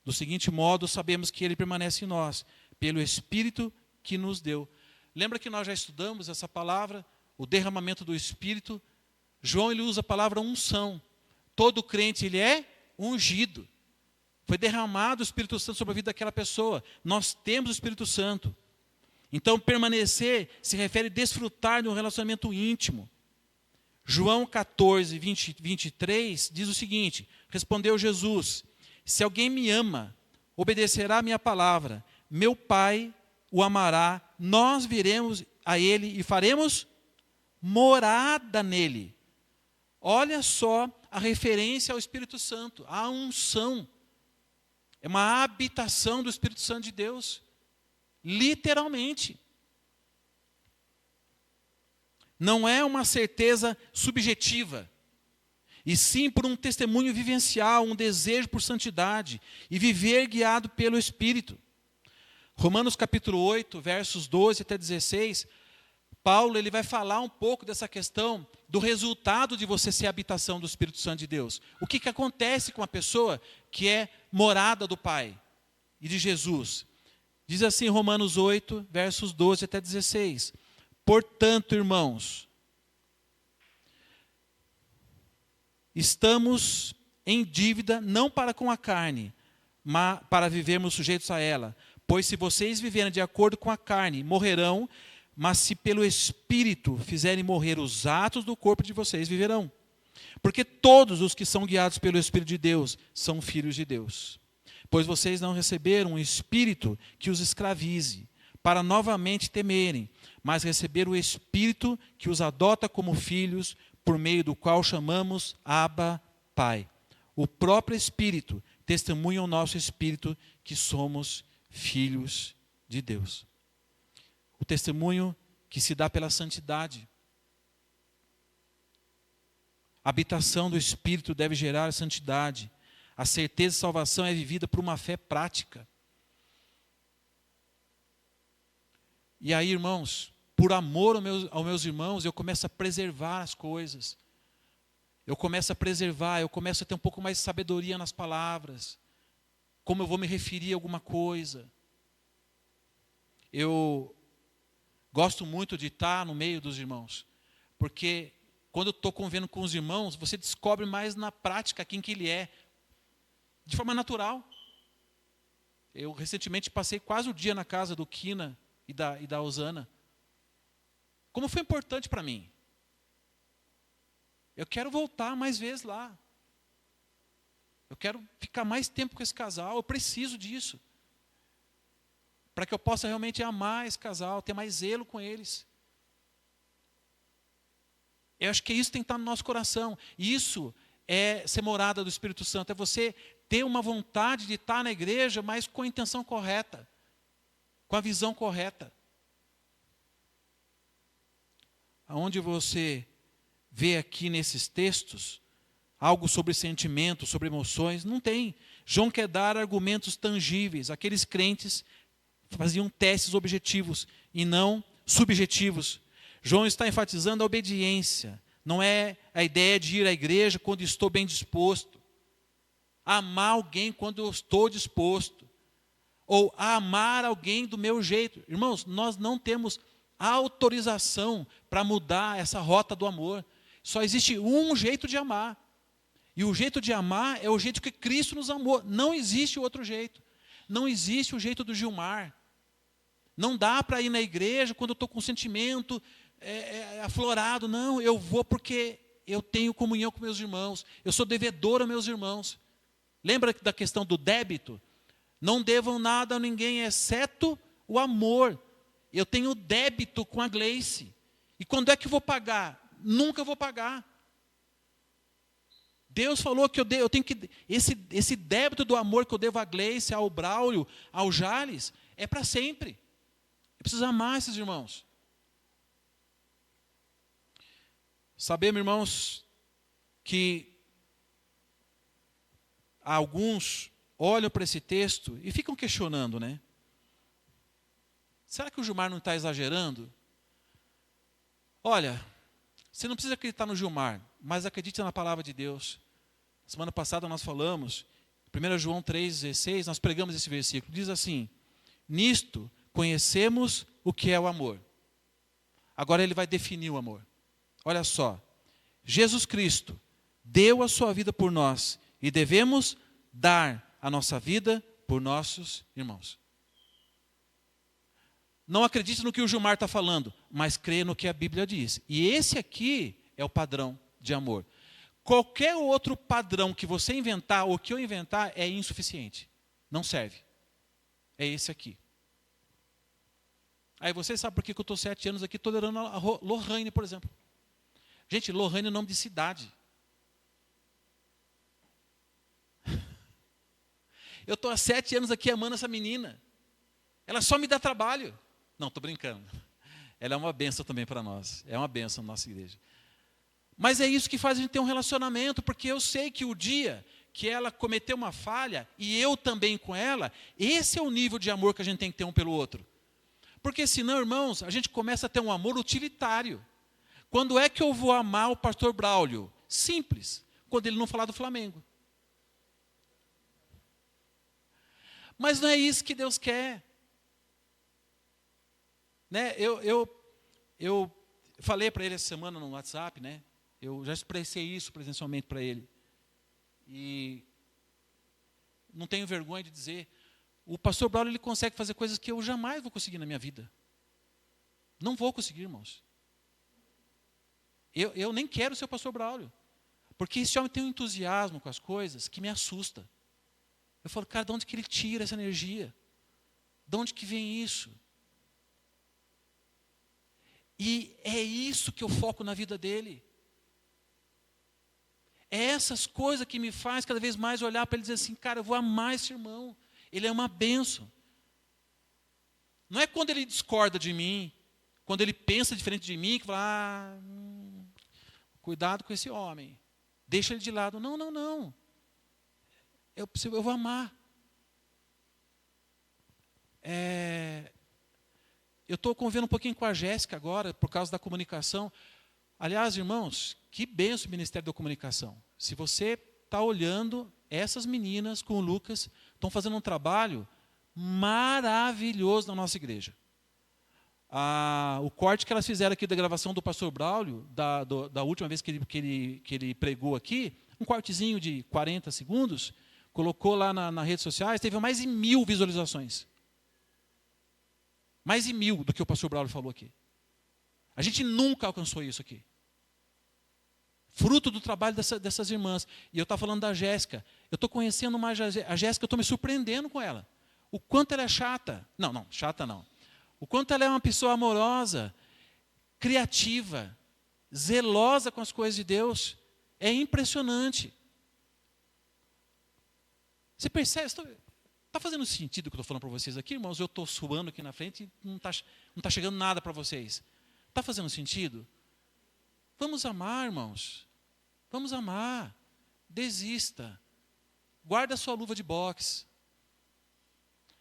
Speaker 1: Do seguinte modo, sabemos que ele permanece em nós, pelo Espírito que nos deu. Lembra que nós já estudamos essa palavra, o derramamento do Espírito? João ele usa a palavra unção. Todo crente ele é ungido. Foi derramado o Espírito Santo sobre a vida daquela pessoa. Nós temos o Espírito Santo. Então, permanecer se refere a desfrutar de um relacionamento íntimo. João 14, 23 diz o seguinte: respondeu Jesus, se alguém me ama, obedecerá a minha palavra, meu Pai o amará, nós viremos a ele e faremos morada nele. Olha só a referência ao Espírito Santo, a unção. É uma habitação do Espírito Santo de Deus, literalmente. Não é uma certeza subjetiva, e sim por um testemunho vivencial, um desejo por santidade, e viver guiado pelo Espírito. Romanos capítulo 8, versos 12 até 16, Paulo ele vai falar um pouco dessa questão do resultado de você ser a habitação do Espírito Santo de Deus. O que acontece com a pessoa que é morada do Pai e de Jesus? Diz assim Romanos 8, versos 12 até 16. Portanto, irmãos, estamos em dívida não para com a carne, mas para vivermos sujeitos a ela. Pois se vocês viverem de acordo com a carne, morrerão, mas se pelo Espírito fizerem morrer os atos do corpo de vocês, viverão. Porque todos os que são guiados pelo Espírito de Deus são filhos de Deus. Pois vocês não receberam um espírito que os escravize, para novamente temerem, mas receber o Espírito que os adota como filhos, por meio do qual chamamos Abba, Pai. O próprio Espírito testemunha ao nosso espírito que somos filhos de Deus. O testemunho que se dá pela santidade. A habitação do Espírito deve gerar santidade. A certeza de salvação é vivida por uma fé prática. E aí, irmãos, por amor aos meus irmãos, eu começo a preservar as coisas. Eu começo a preservar, eu começo a ter um pouco mais de sabedoria nas palavras. Como eu vou me referir a alguma coisa. Eu gosto muito de estar no meio dos irmãos. Porque quando eu estou convivendo com os irmãos, você descobre mais na prática quem que ele é. De forma natural. Eu recentemente passei quase o dia na casa do Kina e da Osana. Como foi importante para mim. Eu quero voltar mais vezes lá. Eu quero ficar mais tempo com esse casal. Eu preciso disso. Para que eu possa realmente amar esse casal, ter mais zelo com eles. Eu acho que isso tem que estar no nosso coração. Isso é ser morada do Espírito Santo. É você ter uma vontade de estar na igreja, mas com a intenção correta. Com a visão correta. Aonde você vê aqui nesses textos algo sobre sentimentos, sobre emoções, não tem. João quer dar argumentos tangíveis. Aqueles crentes faziam testes objetivos e não subjetivos. João está enfatizando a obediência. Não é a ideia de ir à igreja quando estou bem disposto. Amar alguém quando eu estou disposto. Ou amar alguém do meu jeito. Irmãos, nós não temos autorização para mudar essa rota do amor. Só existe um jeito de amar. E o jeito de amar é o jeito que Cristo nos amou. Não existe outro jeito. Não existe o jeito do Gilmar. Não dá para ir na igreja quando eu estou com sentimento aflorado. Não, eu vou porque eu tenho comunhão com meus irmãos. Eu sou devedor a meus irmãos. Lembra da questão do débito? Não devam nada a ninguém, exceto o amor. Eu tenho débito com a Gleice. E quando é que eu vou pagar? Nunca vou pagar. Deus falou que eu tenho que... Esse débito do amor que eu devo à Gleice, ao Braulio, ao Jales, é para sempre. Eu preciso amar esses irmãos. Sabemos, irmãos, que alguns olham para esse texto e ficam questionando, né? Será que o Gilmar não está exagerando? Olha, você não precisa acreditar no Gilmar, mas acredite na palavra de Deus. Semana passada nós falamos, 1 João 3,16, nós pregamos esse versículo. Diz assim: nisto conhecemos o que é o amor. Agora ele vai definir o amor. Olha só, Jesus Cristo deu a sua vida por nós e devemos dar a nossa vida por nossos irmãos. Não acredite no que o Gilmar está falando, mas crê no que a Bíblia diz. E esse aqui é o padrão de amor. Qualquer outro padrão que você inventar ou que eu inventar é insuficiente. Não serve. É esse aqui. Aí você sabe por que eu estou 7 anos aqui tolerando a Lohane, por exemplo. Gente, Lohane é nome de cidade. Eu estou há 7 anos aqui amando essa menina. Ela só me dá trabalho. Não, estou brincando. Ela é uma bênção também para nós. É uma bênção na nossa igreja. Mas é isso que faz a gente ter um relacionamento, porque eu sei que o dia que ela cometeu uma falha, e eu também com ela, esse é o nível de amor que a gente tem que ter um pelo outro. Porque senão, irmãos, a gente começa a ter um amor utilitário. Quando é que eu vou amar o pastor Braulio? Simples, quando ele não falar do Flamengo. Mas não é isso que Deus quer. Né? Eu falei para ele essa semana no WhatsApp, né? Eu já expressei isso presencialmente para ele. E não tenho vergonha de dizer, o pastor Braulio ele consegue fazer coisas que eu jamais vou conseguir na minha vida. Não vou conseguir, irmãos. Eu nem quero ser o pastor Braulio. Porque esse homem tem um entusiasmo com as coisas que me assusta. Eu falo, cara, de onde que ele tira essa energia? De onde que vem isso? E é isso que eu foco na vida dele. É essas coisas que me faz cada vez mais olhar para ele e dizer assim, cara, eu vou amar esse irmão. Ele é uma bênção. Não é quando ele discorda de mim, quando ele pensa diferente de mim, que fala, cuidado com esse homem. Deixa ele de lado. Não, não, não. Eu vou amar. Eu estou convivendo um pouquinho com a Jéssica agora, por causa da comunicação. Aliás, irmãos, que benção o Ministério da Comunicação. Se você está olhando, essas meninas com o Lucas estão fazendo um trabalho maravilhoso na nossa igreja. O corte que elas fizeram aqui da gravação do pastor Braulio, da última vez que ele pregou aqui, um cortezinho de 40 segundos, colocou lá nas redes sociais, teve mais de 1000 visualizações. Mais de 1000 do que o pastor Braulio falou aqui. A gente nunca alcançou isso aqui. Fruto do trabalho dessas irmãs. E eu estava falando da Jéssica. Eu estou conhecendo mais a Jéssica, eu estou me surpreendendo com ela. O quanto ela é chata. Não, chata não. O quanto ela é uma pessoa amorosa, criativa, zelosa com as coisas de Deus. É impressionante. Você percebe? Está fazendo sentido o que eu estou falando para vocês aqui, irmãos? Eu estou suando aqui na frente e não está chegando nada para vocês. Está fazendo sentido? Vamos amar, irmãos. Vamos amar. Desista. Guarda a sua luva de boxe.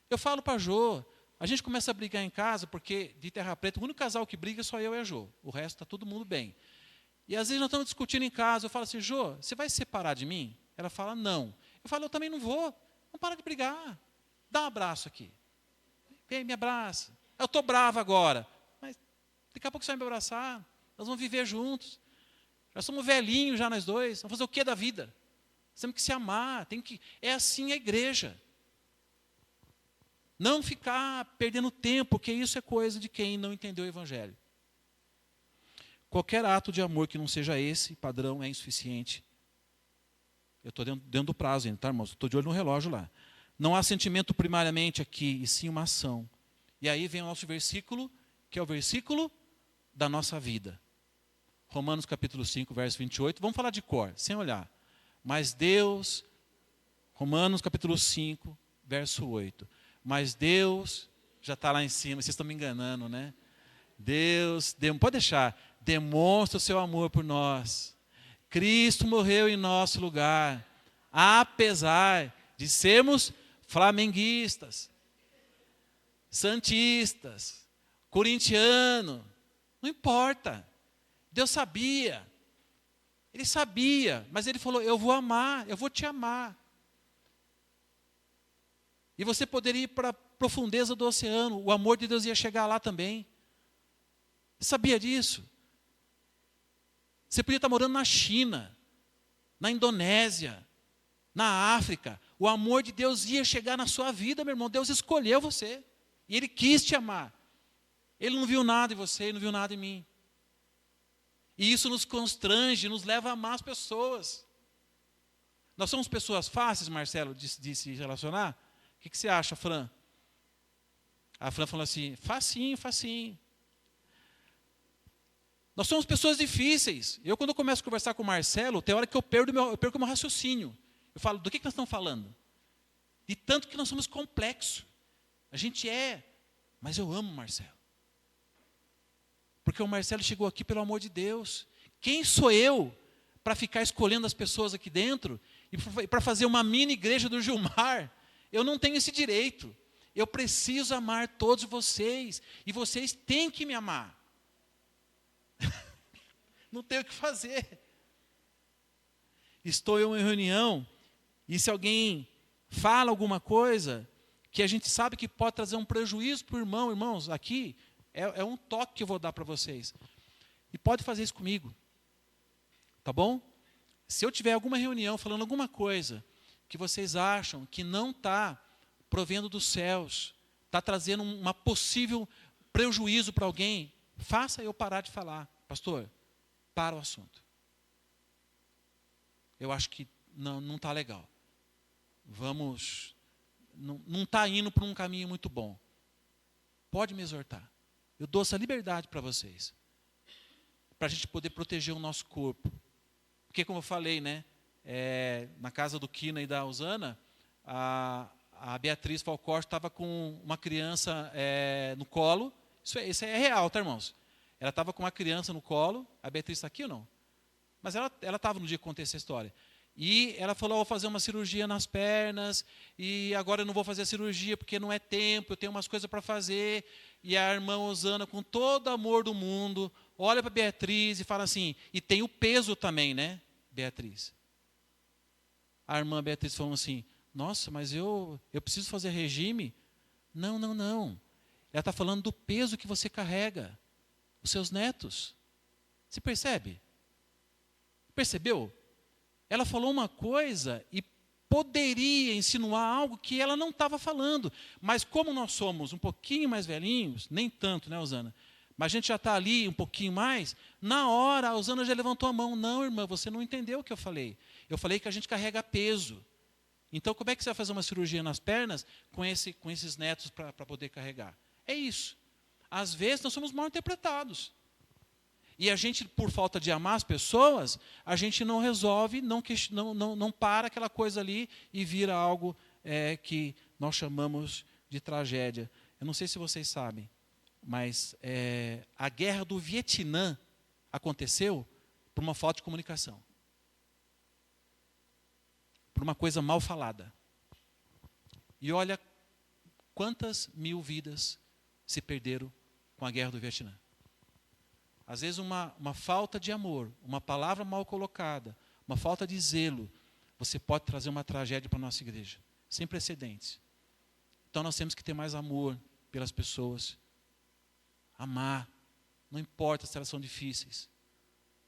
Speaker 1: Eu falo para a Jô, a gente começa a brigar em casa, porque de Terra Preta, o único casal que briga é só eu e a Jô. O resto está todo mundo bem. E às vezes nós estamos discutindo em casa, eu falo assim, Jô, você vai se separar de mim? Ela fala, não. Eu falo, eu também não vou. Não para de brigar. Dá um abraço aqui. Vem, me abraça. Eu estou brava agora. Mas daqui a pouco você vai me abraçar. Nós vamos viver juntos. Já somos velhinhos já nós dois. Vamos fazer o que da vida? Temos que se amar. É assim a igreja. Não ficar perdendo tempo, porque isso é coisa de quem não entendeu o Evangelho. Qualquer ato de amor que não seja esse padrão é insuficiente. Eu estou dentro do prazo ainda, tá, irmãos? Estou de olho no relógio lá. Não há sentimento primariamente aqui, e sim uma ação. E aí vem o nosso versículo, que é o versículo da nossa vida. Romanos capítulo 5, verso 28. Vamos falar de cor, sem olhar. Mas Deus, Romanos capítulo 5, verso 8. Mas Deus, já está lá em cima, vocês estão me enganando, né? Deus, pode deixar, demonstra o seu amor por nós. Cristo morreu em nosso lugar, apesar de sermos flamenguistas, santistas, corintiano, não importa. Deus sabia. Ele sabia, mas ele falou, eu vou amar, eu vou te amar. E você poderia ir para a profundeza do oceano, o amor de Deus ia chegar lá também. Você sabia disso? Você podia estar morando na China, na Indonésia, na África. O amor de Deus ia chegar na sua vida, meu irmão. Deus escolheu você. E Ele quis te amar. Ele não viu nada em você, Ele não viu nada em mim. E isso nos constrange, nos leva a amar as pessoas. Nós somos pessoas fáceis, Marcelo, de se relacionar? O que você acha, Fran? A Fran falou assim, facinho, facinho. Nós somos pessoas difíceis. Quando eu começo a conversar com o Marcelo, tem hora que eu perco o meu raciocínio. Eu falo, do que nós estamos falando? De tanto que nós somos complexos. A gente mas eu amo o Marcelo. Porque o Marcelo chegou aqui pelo amor de Deus. Quem sou eu para ficar escolhendo as pessoas aqui dentro e para fazer uma mini igreja do Gilmar? Eu não tenho esse direito. Eu preciso amar todos vocês. E vocês têm que me amar. Não tenho o que fazer. Estou em uma reunião e se alguém fala alguma coisa que a gente sabe que pode trazer um prejuízo para o irmão, irmãos, aqui é um toque que eu vou dar para vocês. E pode fazer isso comigo. Tá bom? Se eu tiver alguma reunião falando alguma coisa que vocês acham que não está provendo dos céus, está trazendo uma possível prejuízo para alguém, faça eu parar de falar. Pastor, para o assunto. Eu acho que não está legal. Não está indo para um caminho muito bom. Pode me exortar. Eu dou essa liberdade para vocês. para a gente poder proteger o nosso corpo. Porque, como eu falei, né, na casa do Kina e da Usana, a Beatriz Falcorte estava com uma criança no colo. Isso é real, tá, irmãos? Ela estava com uma criança no colo. A Beatriz está aqui ou não? Mas ela estava no dia que contei essa história. E ela falou, vou fazer uma cirurgia nas pernas, e agora eu não vou fazer a cirurgia porque não é tempo, eu tenho umas coisas para fazer. E a irmã Osana, com todo o amor do mundo, olha para a Beatriz e fala assim, e tem o peso também, né, Beatriz? A irmã Beatriz falou assim, nossa, mas eu preciso fazer regime? Não. Ela está falando do peso que você carrega, os seus netos. Você percebe? Percebeu? Ela falou uma coisa e poderia insinuar algo que ela não estava falando. Mas como nós somos um pouquinho mais velhinhos, nem tanto, né, Osana? Mas a gente já está ali um pouquinho mais, na hora a Osana já levantou a mão. Não, irmã, você não entendeu o que eu falei. Eu falei que a gente carrega peso. Então, como é que você vai fazer uma cirurgia nas pernas com esses netos para poder carregar? É isso. Às vezes nós somos mal interpretados. E a gente, por falta de amar as pessoas, a gente não resolve, não para aquela coisa ali e vira algo que nós chamamos de tragédia. Eu não sei se vocês sabem, mas a guerra do Vietnã aconteceu por uma falta de comunicação. Por uma coisa mal falada. E olha quantas mil vidas se perderam com a guerra do Vietnã. Às vezes uma falta de amor, uma palavra mal colocada, uma falta de zelo, você pode trazer uma tragédia para a nossa igreja, sem precedentes. Então nós temos que ter mais amor pelas pessoas, amar, não importa se elas são difíceis,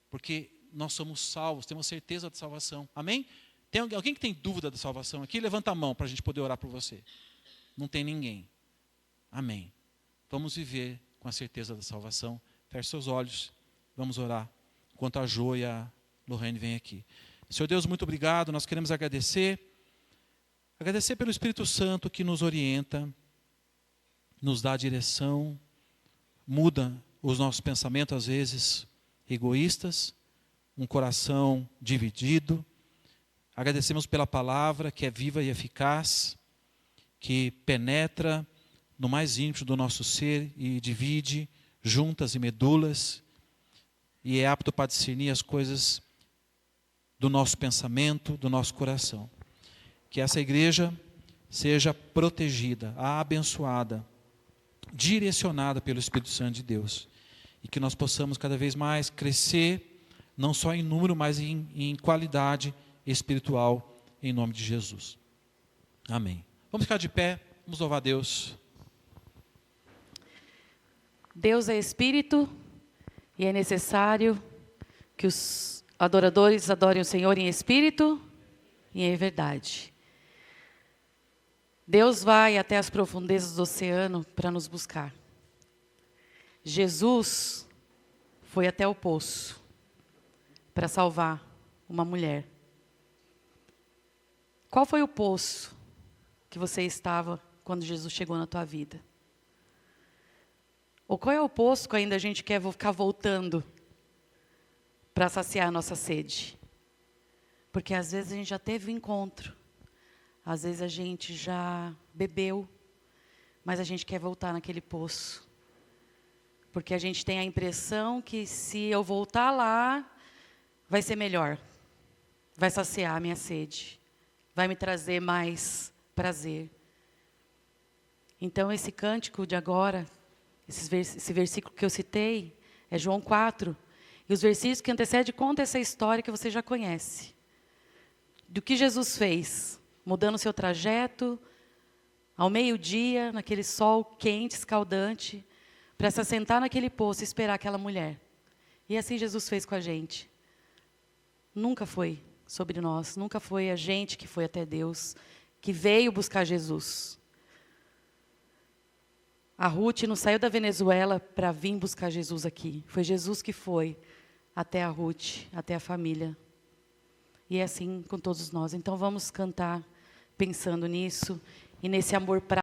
Speaker 1: porque nós somos salvos, temos certeza de salvação. Amém? Tem alguém que tem dúvida da salvação aqui? Levanta a mão para a gente poder orar por você. Não tem ninguém. Amém. Vamos viver com a certeza da salvação. Feche seus olhos, vamos orar, enquanto a Jo e a Lorraine vêm aqui. Senhor Deus, muito obrigado, nós queremos agradecer pelo Espírito Santo que nos orienta, nos dá direção, muda os nossos pensamentos, às vezes, egoístas, um coração dividido. Agradecemos pela palavra que é viva e eficaz, que penetra no mais íntimo do nosso ser e divide juntas e medulas, e é apto para discernir as coisas do nosso pensamento, do nosso coração. Que essa igreja seja protegida, abençoada, direcionada pelo Espírito Santo de Deus, e que nós possamos cada vez mais crescer, não só em número, mas em qualidade espiritual, em nome de Jesus. Amém. Vamos ficar de pé, vamos louvar a Deus.
Speaker 2: Deus é Espírito e é necessário que os adoradores adorem o Senhor em Espírito e em verdade. Deus vai até as profundezas do oceano para nos buscar. Jesus foi até o poço para salvar uma mulher. Qual foi o poço que você estava quando Jesus chegou na tua vida? Ou qual é o poço que ainda a gente quer ficar voltando para saciar a nossa sede? Porque às vezes a gente já teve um encontro, às vezes a gente já bebeu, mas a gente quer voltar naquele poço. Porque a gente tem a impressão que se eu voltar lá, vai ser melhor, vai saciar a minha sede, vai me trazer mais prazer. Então esse cântico de agora, esse versículo que eu citei, é João 4. E os versículos que antecedem contam essa história que você já conhece. Do que Jesus fez, mudando o seu trajeto, ao meio-dia, naquele sol quente, escaldante, para se assentar naquele poço e esperar aquela mulher. E assim Jesus fez com a gente. Nunca foi sobre nós, nunca foi a gente que foi até Deus, que veio buscar Jesus. A Ruth não saiu da Venezuela para vir buscar Jesus aqui. Foi Jesus que foi até a Ruth, até a família. E é assim com todos nós. Então vamos cantar pensando nisso e nesse amor prático.